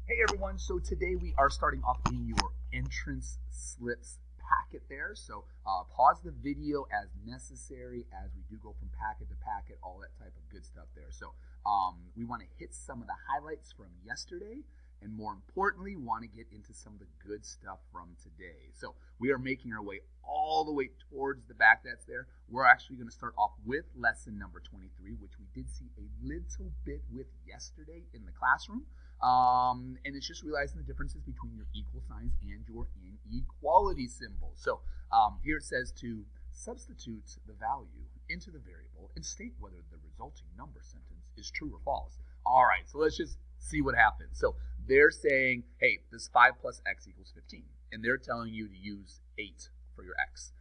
Hey everyone, so today we are starting off in your entrance slips packet there. So pause the video as necessary as we do go from packet to packet, all that type of good stuff there. So we want to hit some of the highlights from yesterday, and more importantly, want to get into some of the good stuff from today. So we are making our way all the way towards the back that's there. We're actually going to start off with lesson number 23, which we did see a little bit with yesterday in the classroom. And it's just realizing the differences between your equal signs and your inequality symbols. So here it says to substitute the value into the variable and state whether the resulting number sentence is true or false. All right, so let's just see what happens. So they're saying, hey, this 5 plus x equals 15. And they're telling you to use 8 for your x.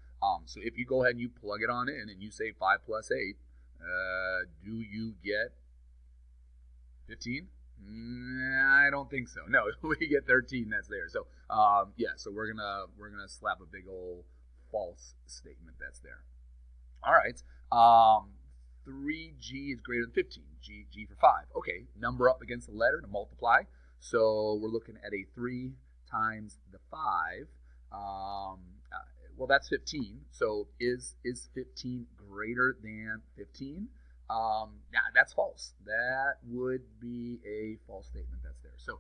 So if you go ahead and you plug it on in and you say 5 plus 8, do you get 15? I don't think so. No, we get 13. That's there. So so we're gonna slap a big old false statement that's there. All right. 3g is greater than 15. G for 5. Okay, number up against the letter to multiply. So we're looking at a 3 times the 5. Well, that's 15. So is 15 greater than 15? That's false. That would be a false statement that's there. So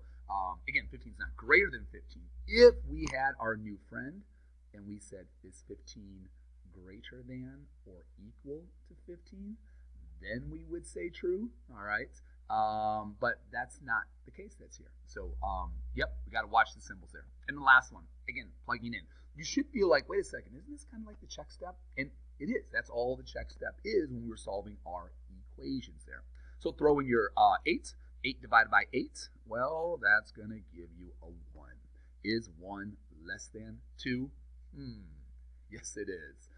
again, 15 is not greater than 15. If we had our new friend and we said, is 15 greater than or equal to 15, then we would say true. All right. But that's not the case that's here. So yep, we got to watch the symbols there. And the last one, again, plugging in. You should feel like, wait a second, isn't this kind of like the check step? And it is. That's all the check step is when we're solving our equations there. So throw in your 8. 8 divided by 8. Well, that's going to give you a 1. Is 1 less than 2? Yes, it is.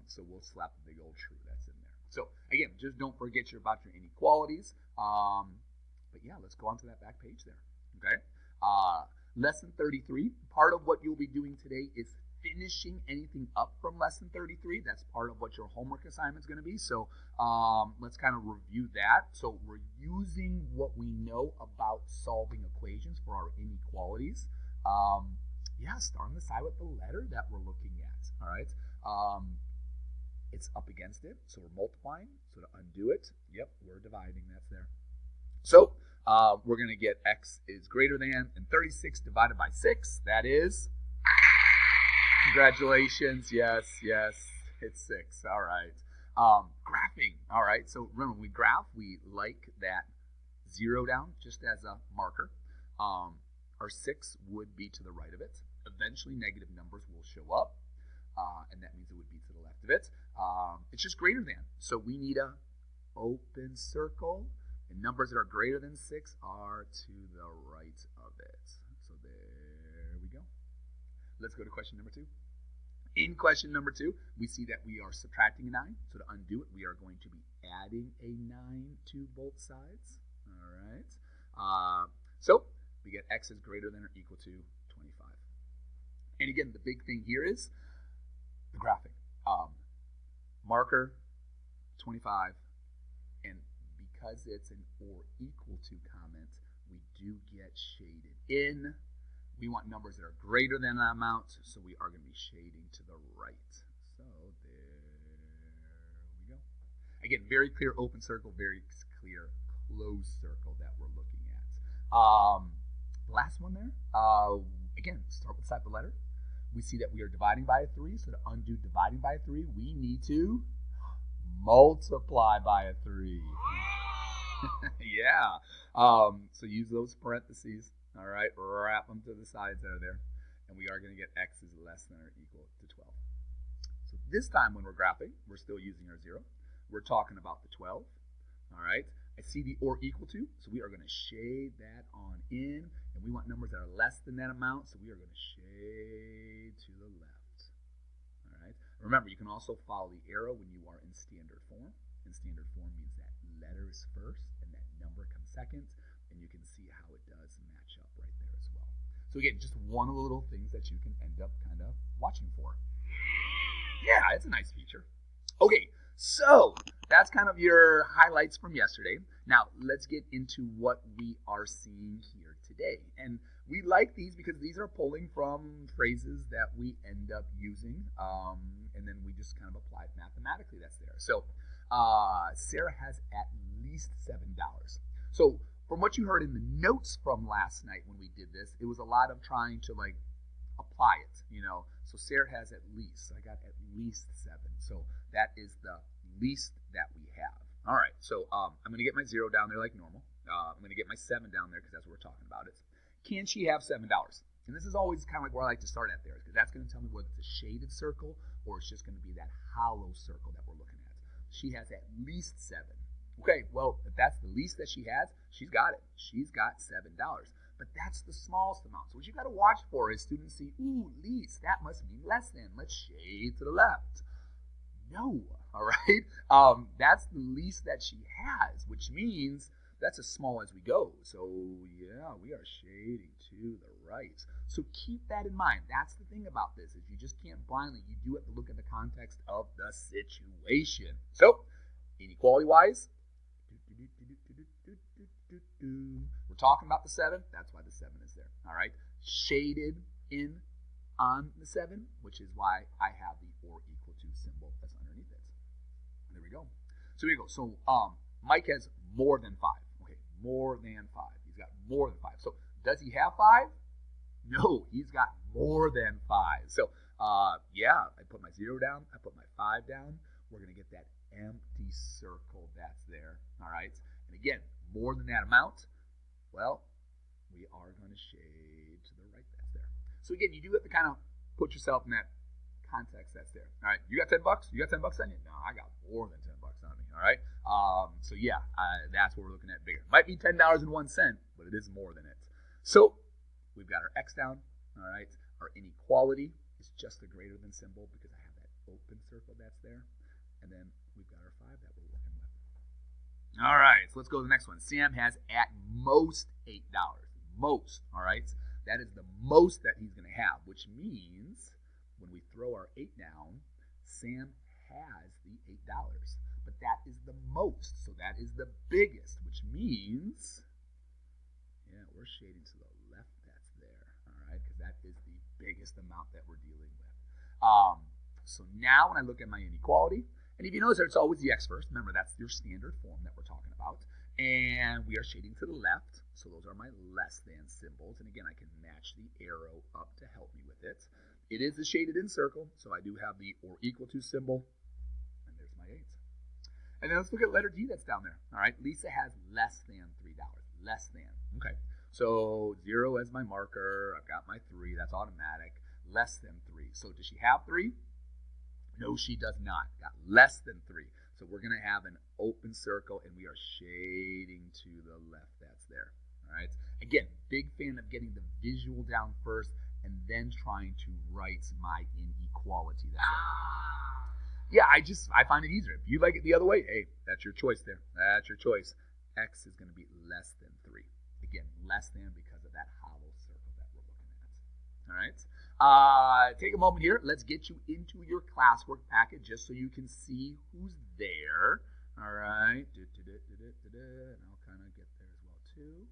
So we'll slap the big old true that's in there. So again, just don't forget about your inequalities. But yeah, let's go on to that back page there. Okay. Lesson 33. Part of what you'll be doing today is finishing anything up from lesson 33. That's part of what your homework assignment is going to be. So let's kind of review that. So we're using what we know about solving equations for our inequalities. Start on the side with the letter that we're looking at. All right. It's up against it, so we're multiplying. So to undo it, yep, we're dividing. That's there. So we're going to get x is greater than, and 36 divided by 6, that is, congratulations, yes, it's 6, all right. Graphing, all right, so remember, when we graph, we like that 0 down just as a marker. Our 6 would be to the right of it. Eventually, negative numbers will show up, and that means it would be to the left of it. It's just greater than, so we need a open circle. And numbers that are greater than 6 are to the right of it. So there we go. Let's go to question number 2. In question number 2, we see that we are subtracting a 9. So to undo it, we are going to be adding a 9 to both sides. All right. So we get x is greater than or equal to 25. And again, the big thing here is the graphing. Marker, 25, and because it's an or equal to comment, we do get shaded in. We want numbers that are greater than that amount, so we are going to be shading to the right. So there we go. Again, very clear open circle, very clear closed circle that we're looking at. Last one there. Again, start with the side of the letter. We see that we are dividing by a 3, so to undo dividing by a 3, we need to multiply by a 3. Yeah. So use those parentheses. All right. Wrap them to the sides that are there. And we are going to get x is less than or equal to 12. So this time when we're graphing, we're still using our 0. We're talking about the 12. All right. I see the or equal to, so we are going to shade that on in. And we want numbers that are less than that amount, so we are going to shade to the left. All right. Remember, you can also follow the arrow when you are in standard form. And standard form means that letter is first and that number comes second, and you can see how it does match up right there as well. So again, just one of the little things that you can end up kind of watching for. Yeah, it's a nice feature. Okay, So that's kind of your highlights from yesterday. Now let's get into what we are seeing here today. And we like these because these are pulling from phrases that we end up using, and then we just kind of apply it mathematically. That's there. So Sarah has at least $7. So from what you heard in the notes from last night when we did this, it was a lot of trying to like apply it, you know. So Sarah has at least. I got at least 7. So that is the least that we have. All right. So I'm going to get my 0 down there like normal. I'm going to get my 7 down there because that's what we're talking about. It's can she have $7? And this is always kind of like where I like to start at there because that's going to tell me whether it's a shaded circle or it's just going to be that hollow circle that we're looking at. She has at least 7. Okay, well, if that's the least that she has, she's got it. She's got $7. But that's the smallest amount. So what you got to watch for is students see, ooh, least, that must mean less than. Let's shade to the left. No, all right? That's the least that she has, which means that's as small as we go. So, yeah, we are shading to the right. So keep that in mind. That's the thing about this is you just can't blindly. You do have to look at the context of the situation. So, inequality-wise, we're talking about the 7. That's why the 7 is there. All right. Shaded in on the 7, which is why I have the or equal to symbol that's underneath it. There we go. So here we go. So Mike has more than 5. Okay, more than 5. He's got more than 5. So does he have 5? No, he's got more than 5. So yeah, I put my 0 down. I put my 5 down. We're going to get that empty circle that's there. All right. And again, more than that amount, well, we are going to shade to the right. That's there. So again, you do have to kind of put yourself in that context that's there. All right, you got $10? You got $10 on you? No, I got more than $10 on me. All right. So yeah, that's what we're looking at bigger. Might be $10.01, but it is more than it. So we've got our X down. All right. Our inequality is just a greater than symbol because I have that open circle that's there. And then we've got our 5 that we're working with. All right, so let's go to the next one. Sam has at most $8. Most, all right? That is the most that he's going to have, which means when we throw our 8 down, Sam has the $8. But that is the most, so that is the biggest, which means, yeah, we're shading to the left that's there, all right? Because that is the biggest amount that we're dealing with. So now when I look at my inequality, and if you notice, it's always the X first. Remember, that's your standard form that we're talking about. And we are shading to the left. So those are my less than symbols. And again, I can match the arrow up to help me with it. It is a shaded in circle. So I do have the or equal to symbol. And there's my 8. And then let's look at letter D that's down there. All right. Lisa has less than $3. Less than. Okay. So 0 as my marker. I've got my 3. That's automatic. Less than 3. So does she have 3? No, she does not. Got less than 3. So we're going to have an open circle, and we are shading to the left. That's there. All right. Again, big fan of getting the visual down first and then trying to write my inequality. That's there. Yeah, I find it easier. If you like it the other way, hey, that's your choice there. That's your choice. X is going to be less than 3. Again, less than because of that hollow circle that we're looking at. All right. Take a moment here. Let's get you into your classwork packet just so you can see who's there. All right. And I'll kind of get there as well too.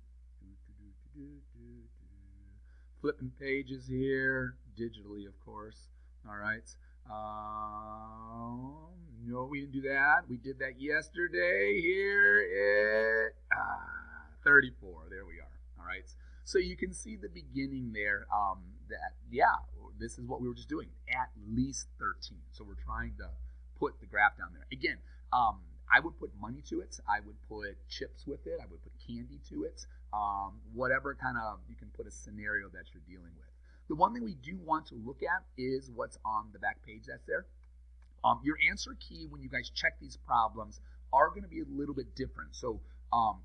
Flipping pages here, digitally, of course. All right. No, we didn't do that. We did that yesterday. Here it 34. There we are. All right. So you can see the beginning there. This is what we were just doing. At least 13. So we're trying to put the graph down there. Again, I would put money to it. I would put chips with it. I would put candy to it. Whatever kind of, you can put a scenario that you're dealing with. The one thing we do want to look at is what's on the back page that's there. Your answer key when you guys check these problems are going to be a little bit different. So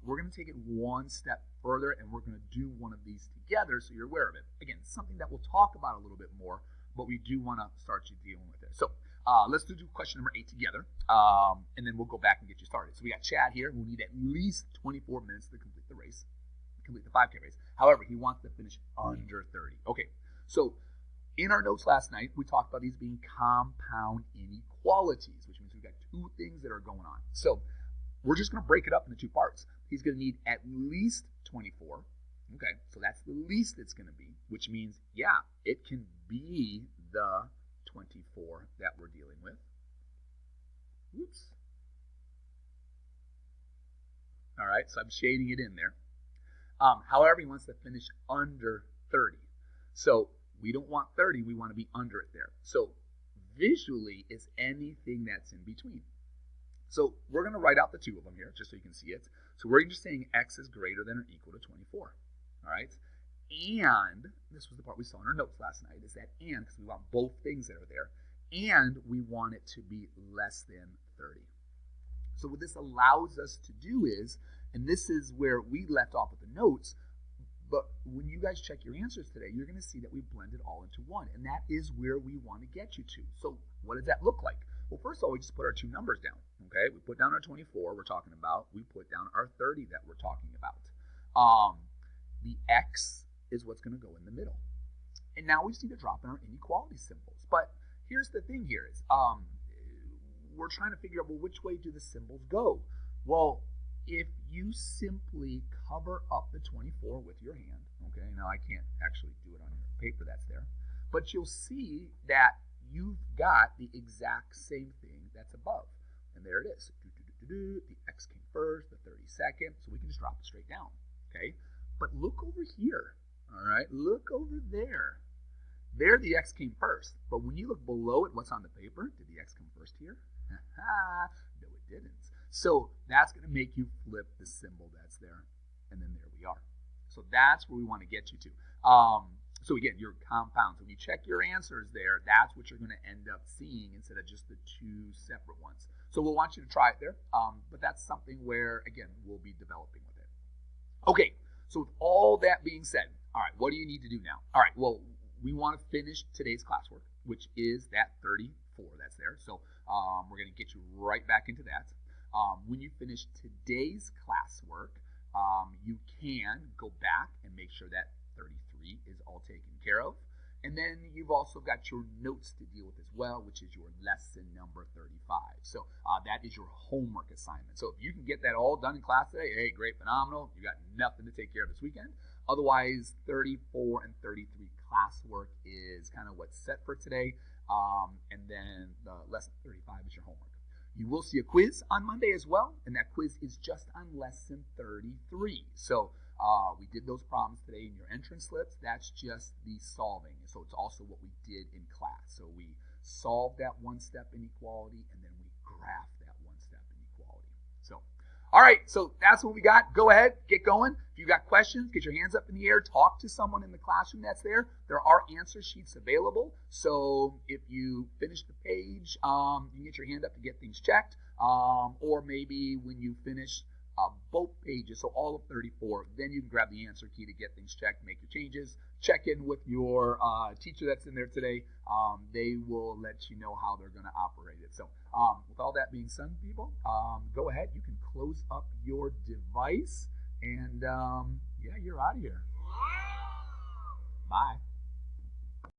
we're going to take it one step further, and we're going to do one of these together so you're aware of it. Again, something that we'll talk about a little bit more, but we do want to start you dealing with it. So let's do question number 8 together, and then we'll go back and get you started. So we got Chad here who need at least 24 minutes to complete the race, complete the 5K race. However, he wants to finish under 30. Okay, so in our notes last night, we talked about these being compound inequalities, which means we we've got two things that are going on. So we're just going to break it up into two parts. He's going to need at least 24. Okay, so that's the least it's going to be, which means, yeah, it can be the 24 that we're dealing with. Oops. All right, so I'm shading it in there. However, he wants to finish under 30. So we don't want 30, we want to be under it there. So visually is anything that's in between. So we're going to write out the two of them here, just so you can see it. So we're just saying x is greater than or equal to 24. All right? And, this was the part we saw in our notes last night, is that and, because we want both things that are there, and we want it to be less than 30. So what this allows us to do is, and this is where we left off with the notes, but when you guys check your answers today, you're going to see that we blended all into one, and that is where we want to get you to. So what does that look like? Well, first of all, we just put our two numbers down, okay? We put down our 24 we're talking about. We put down our 30 that we're talking about. The x is what's going to go in the middle. And now we just need to drop in our inequality symbols. But here's the thing here is, we're trying to figure out, well, which way do the symbols go? Well, if you simply cover up the 24 with your hand, okay, now I can't actually do it on your paper that's there, but you'll see that you've got the exact same thing that's above. And there it is. The x came first, the 32nd, so we can just drop it straight down, okay? But look over here, all right? Look over there. There the x came first, but when you look below it, what's on the paper? Did the x come first here? No, it didn't. So that's going to make you flip the symbol that's there, and then there we are. So that's where we want to get you to. So again, your compounds, when you check your answers there, that's what you're going to end up seeing instead of just the two separate ones. So we'll want you to try it there, but that's something where, again, we'll be developing with it. Okay, so with all that being said, all right, what do you need to do now? All right, well, we want to finish today's classwork, which is that 34 that's there. So we're going to get you right back into that. When you finish today's classwork, you can go back and make sure that 33 is all taken care of. And then you've also got your notes to deal with as well, which is your lesson number 35. So that is your homework assignment. So if you can get that all done in class today, hey, great, phenomenal. You got nothing to take care of this weekend. Otherwise, 34 and 33 classwork is kind of what's set for today. And then the lesson 35 is your homework. You will see a quiz on Monday as well, and that quiz is just on lesson 33. So we did those problems today in your entrance slips. That's just the solving. So it's also what we did in class. So we solved that one-step inequality, and then we graphed that one-step inequality. So, all right, so that's what we got. Go ahead, get going. If you got questions, get your hands up in the air. Talk to someone in the classroom that's there. There are answer sheets available. So if you finish the page, you can get your hand up to get things checked. Or maybe when you finish both pages, so all of 34, then you can grab the answer key to get things checked, make your changes, check in with your teacher that's in there today. They will let you know how they're going to operate it. So with all that being said, people, go ahead. You can close up your device, and yeah, you're out of here. Bye.